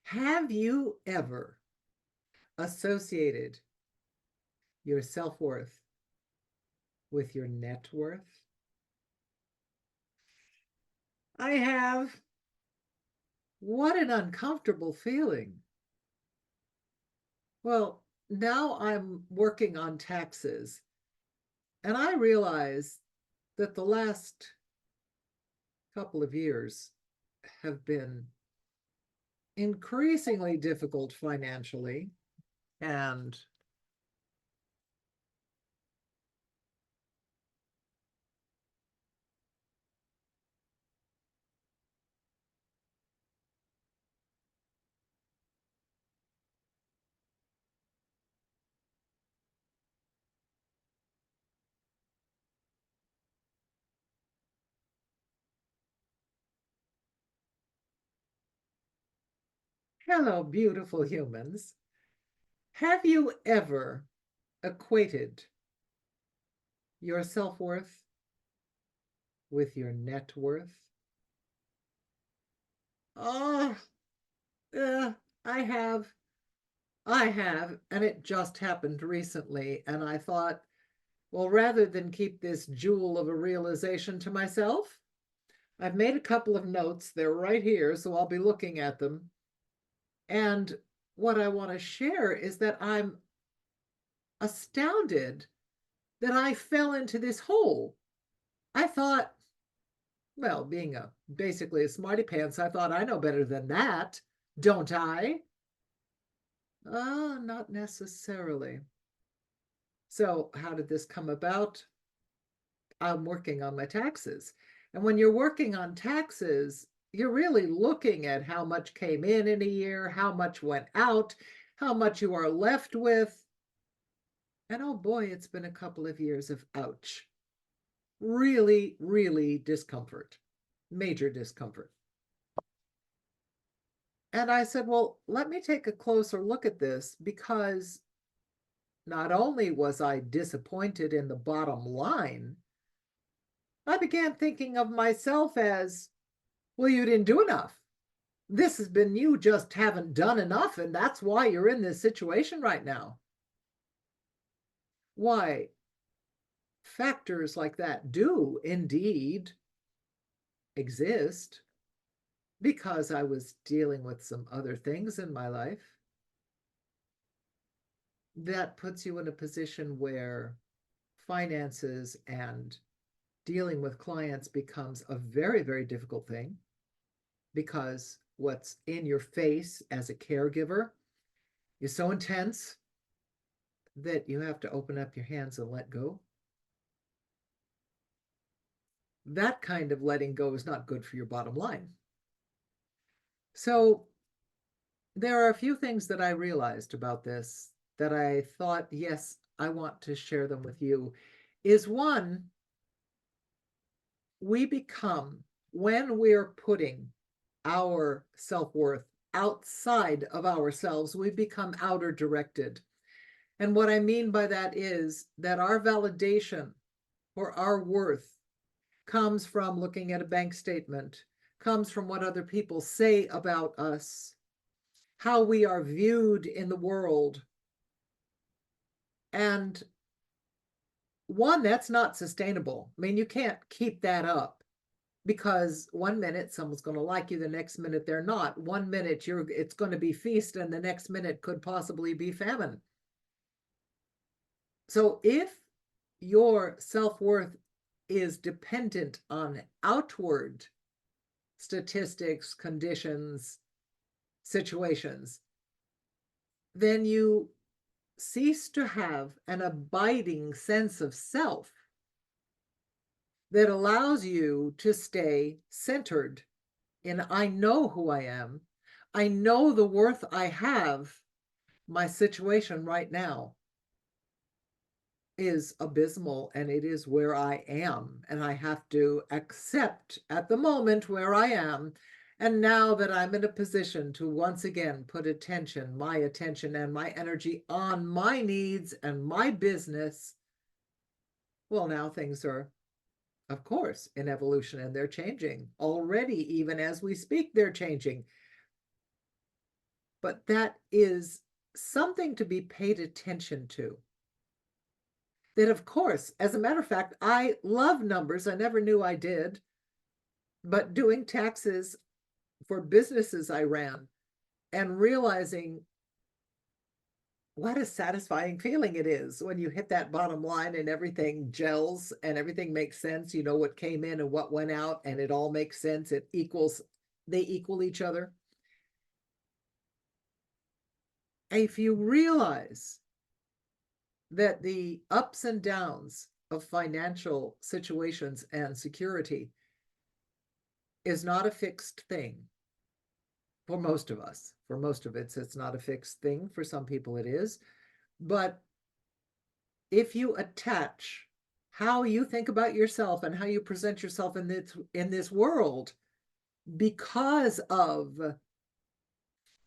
Have you ever associated your self-worth with your net worth? I have. What an uncomfortable feeling. Well, now I'm working on taxes, and I realize that the last couple of years have been increasingly difficult financially. And hello, beautiful humans. Have you ever equated your self-worth with your net worth? Oh, uh, I have. I have, and it just happened recently. And I thought, well, rather than keep this jewel of a realization to myself, I've made a couple of notes. They're right here, so I'll be looking at them. And what I want to share is that I'm astounded that I fell into this hole. I thought, well, being basically a smarty pants, I thought I know better than that, don't I? Not necessarily. So how did this come about? I'm working on my taxes. And when you're working on taxes, you're really looking at how much came in a year, how much went out, how much you are left with. And oh boy, it's been a couple of years of ouch. Really, really discomfort, major discomfort. And I said, well, let me take a closer look at this because not only was I disappointed in the bottom line, I began thinking of myself as, well, you didn't do enough. This has been you just haven't done enough, and that's why you're in this situation right now. Why, factors like that do indeed exist because I was dealing with some other things in my life. That puts you in a position where finances and dealing with clients becomes a very, very difficult thing because what's in your face as a caregiver is so intense that you have to open up your hands and let go. That kind of letting go is not good for your bottom line. So there are a few things that I realized about this that I thought, yes, I want to share them with you. Is one, we become, when we're putting our self-worth outside of ourselves, we become outer directed. And what I mean by that is that our validation or our worth comes from looking at a bank statement, comes from what other people say about us, how we are viewed in the world. And one, that's not sustainable. I mean, you can't keep that up because one minute someone's going to like you, the next minute they're not. One minute it's going to be feast, and the next minute could possibly be famine. So if your self-worth is dependent on outward statistics, conditions, situations, then you cease to have an abiding sense of self that allows you to stay centered in, I know who I am. I know the worth I have. My situation right now is abysmal and it is where I am. And I have to accept at the moment where I am. And now that I'm in a position to once again put attention, my attention and my energy on my needs and my business, well, now things are, of course, in evolution and they're changing already. Even as we speak, they're changing. but that is something to be paid attention to. That, of course, as a matter of fact, I love numbers. I never knew I did. But doing taxes for businesses I ran and realizing what a satisfying feeling it is when you hit that bottom line and everything gels and everything makes sense. You know what came in and what went out, and it all makes sense. They equal each other. If you realize that the ups and downs of financial situations and security is not a fixed thing for most of us. For most of it's not a fixed thing. For some people it is. But if you attach how you think about yourself and how you present yourself in this world because of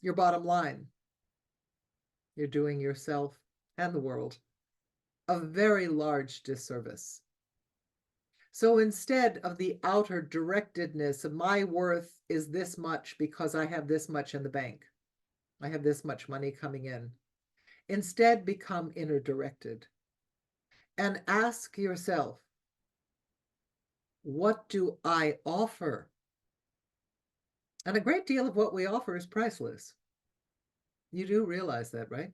your bottom line, you're doing yourself and the world a very large disservice. So instead of the outer directedness of my worth is this much because I have this much in the bank, I have this much money coming in, instead become inner directed and ask yourself, what do I offer? And a great deal of what we offer is priceless. You do realize that, right?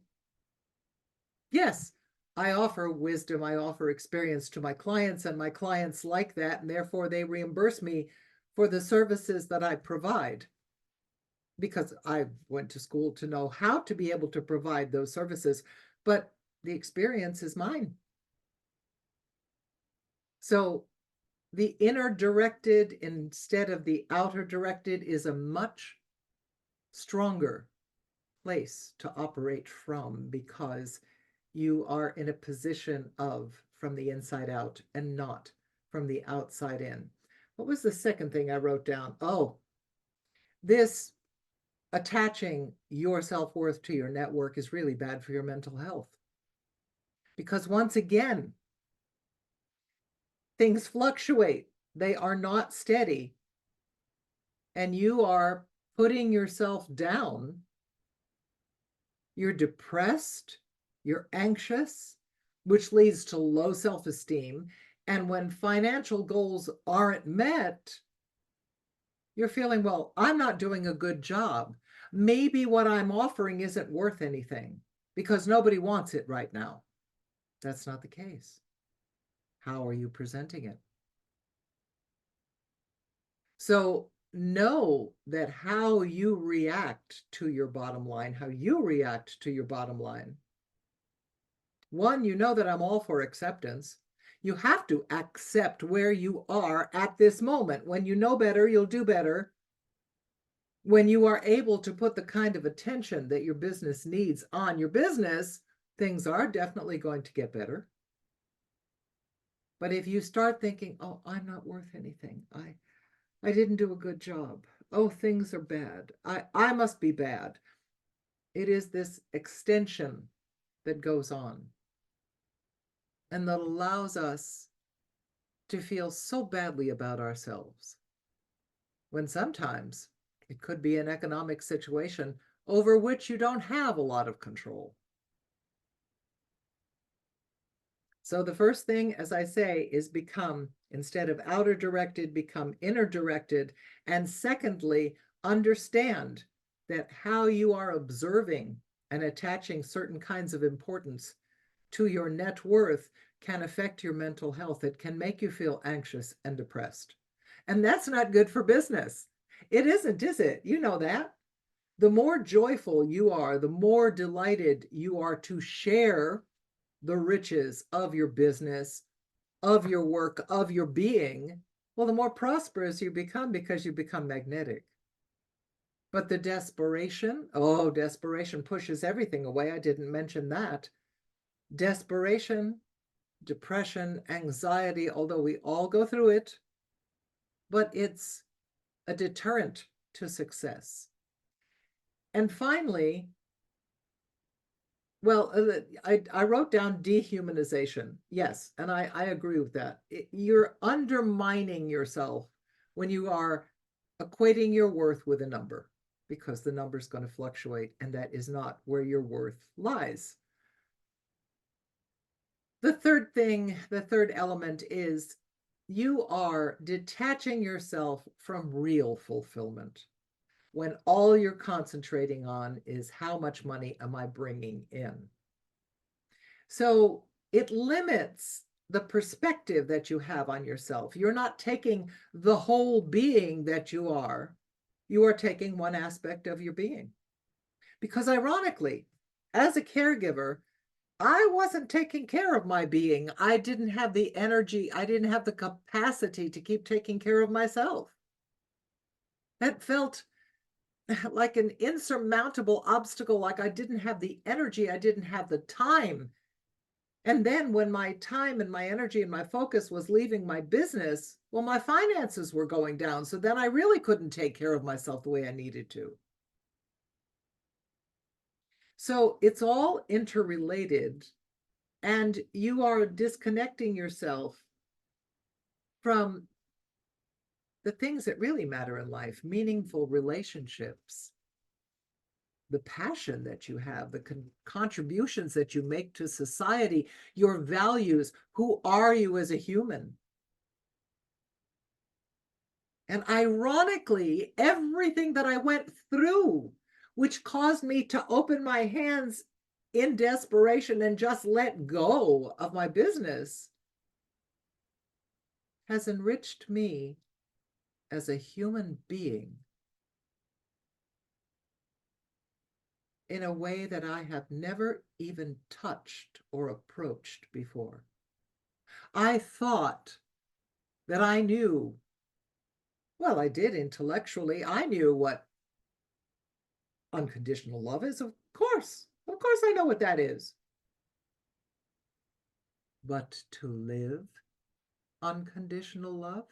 Yes, I offer wisdom, I offer experience to my clients, and my clients like that, and therefore they reimburse me for the services that I provide because I went to school to know how to be able to provide those services, but the experience is mine. So the inner directed instead of the outer directed is a much stronger place to operate from because you are in a position of from the inside out and not from the outside in. What was the second thing I wrote down? Oh, this attaching your self-worth to your network is really bad for your mental health. Because once again, things fluctuate. They are not steady. And you are putting yourself down. You're depressed, you're anxious, which leads to low self-esteem. And when financial goals aren't met, you're feeling, well, I'm not doing a good job. Maybe what I'm offering isn't worth anything because nobody wants it right now. That's not the case. How are you presenting it? So know that how you react to your bottom line, one, you know that I'm all for acceptance. You have to accept where you are at this moment. When you know better, you'll do better. When you are able to put the kind of attention that your business needs on your business, things are definitely going to get better. But if you start thinking, oh, I'm not worth anything. I didn't do a good job. Oh, things are bad. I must be bad. It is this extension that goes on and that allows us to feel so badly about ourselves when sometimes it could be an economic situation over which you don't have a lot of control. So the first thing, as I say, is become, instead of outer directed, become inner directed. And secondly, understand that how you are observing and attaching certain kinds of importance to your net worth can affect your mental health. It can make you feel anxious and depressed. And that's not good for business. It isn't, is it? You know that. The more joyful you are, the more delighted you are to share the riches of your business, of your work, of your being, well, the more prosperous you become because you become magnetic. But the desperation, oh, desperation pushes everything away. I didn't mention that. Desperation, depression, anxiety, although we all go through it, but it's a deterrent to success. And finally, well, I wrote down dehumanization. Yes, and I agree with that. You're undermining yourself when you are equating your worth with a number. because the number is going to fluctuate, and that is not where your worth lies. The third element is you are detaching yourself from real fulfillment when all you're concentrating on is how much money am I bringing in. So it limits the perspective that you have on yourself. You're not taking the whole being that you are taking one aspect of your being. Because ironically, as a caregiver, I wasn't taking care of my being. I didn't have the energy. I didn't have the capacity to keep taking care of myself. That felt like an insurmountable obstacle, like I didn't have the energy. I didn't have the time. And then when my time and my energy and my focus was leaving my business, well, my finances were going down. So then I really couldn't take care of myself the way I needed to. So it's all interrelated, and you are disconnecting yourself from the things that really matter in life, meaningful relationships, the passion that you have, the contributions that you make to society, your values. Who are you as a human? And ironically, everything that I went through, which caused me to open my hands in desperation and just let go of my business, has enriched me as a human being in a way that I have never even touched or approached before. I thought that I knew, well, I did intellectually, I knew what unconditional love is. Of course I know what that is. But to live unconditional love,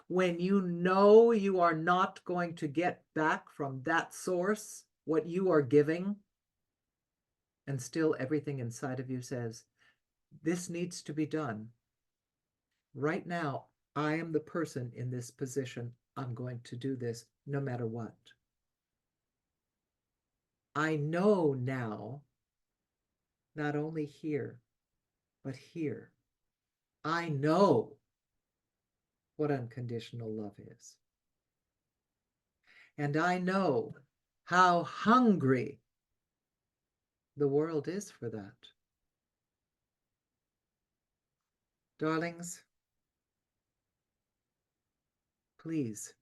when you know you are not going to get back from that source what you are giving, and still everything inside of you says, this needs to be done. Right now, I am the person in this position. I'm going to do this no matter what. I know now, not only here, but here. I know what unconditional love is. And I know how hungry the world is for that. Darlings, please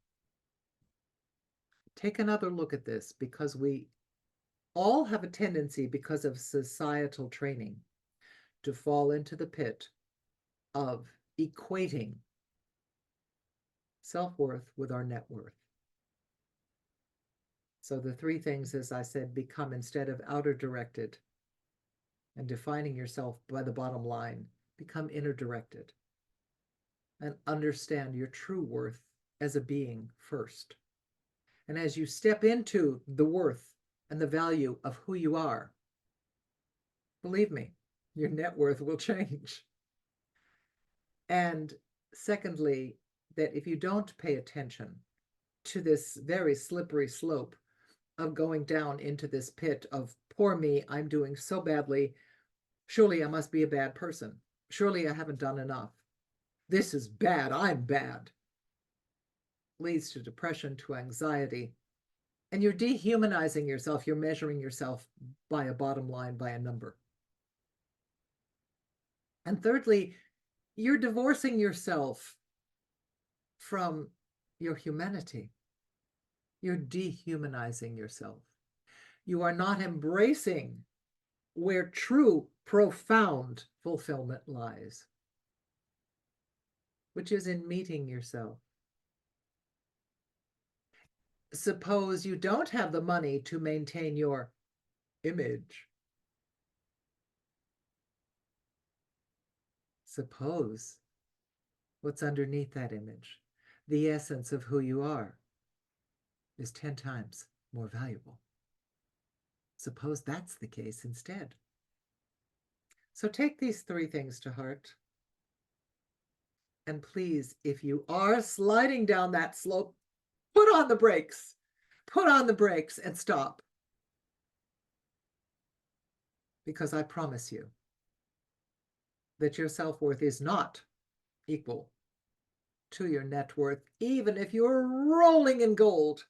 take another look at this, because we all have a tendency, because of societal training, to fall into the pit of equating self-worth with our net worth. So the three things, as I said, become, instead of outer directed and defining yourself by the bottom line, become inner directed and understand your true worth as a being first. And as you step into the worth and the value of who you are, believe me, your net worth will change. And secondly, that if you don't pay attention to this very slippery slope of going down into this pit of, poor me, I'm doing so badly, surely I must be a bad person, surely I haven't done enough, this is bad, I'm bad, leads to depression, to anxiety, and you're dehumanizing yourself. You're measuring yourself by a bottom line, by a number. And thirdly, you're divorcing yourself from your humanity. You're dehumanizing yourself. You are not embracing where true, profound fulfillment lies, which is in meeting yourself. Suppose you don't have the money to maintain your image. Suppose what's underneath that image, the essence of who you are, is 10 times more valuable. Suppose that's the case instead. So take these three things to heart. And please, if you are sliding down that slope, put on the brakes, put on the brakes and stop. Because I promise you that your self-worth is not equal to your net worth, even if you're rolling in gold.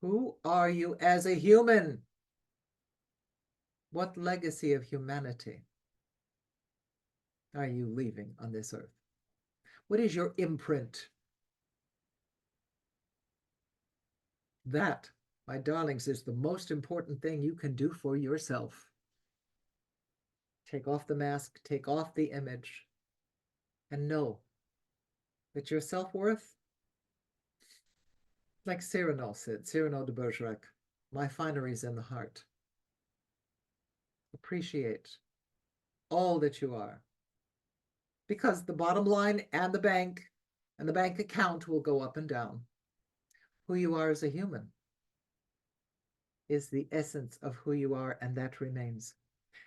Who are you as a human? What legacy of humanity are you leaving on this earth? What is your imprint? That, my darlings, is the most important thing you can do for yourself. Take off the mask, take off the image, and know that your self-worth, like Cyrano said, Cyrano de Bergerac, my finery's in the heart. Appreciate all that you are, because the bottom line and the bank account will go up and down. Who you are as a human is the essence of who you are, and that remains.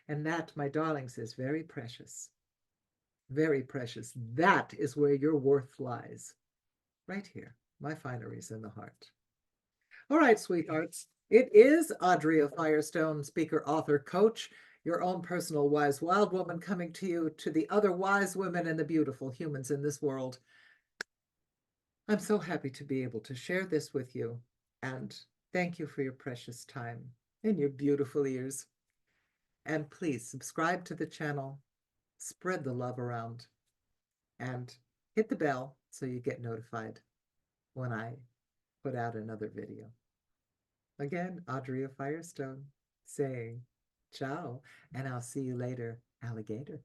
And that, my darlings, is very precious. Very precious. That is where your worth lies. Right here. My finery's in the heart. All right, sweethearts. It is Audrey Firestone, speaker, author, coach, your own personal wise wild woman, coming to you, to the other wise women and the beautiful humans in this world. I'm so happy to be able to share this with you, and thank you for your precious time and your beautiful ears. And please subscribe to the channel, spread the love around, and hit the bell so you get notified when I put out another video. Again, Audrey Firestone saying ciao, and I'll see you later, alligator.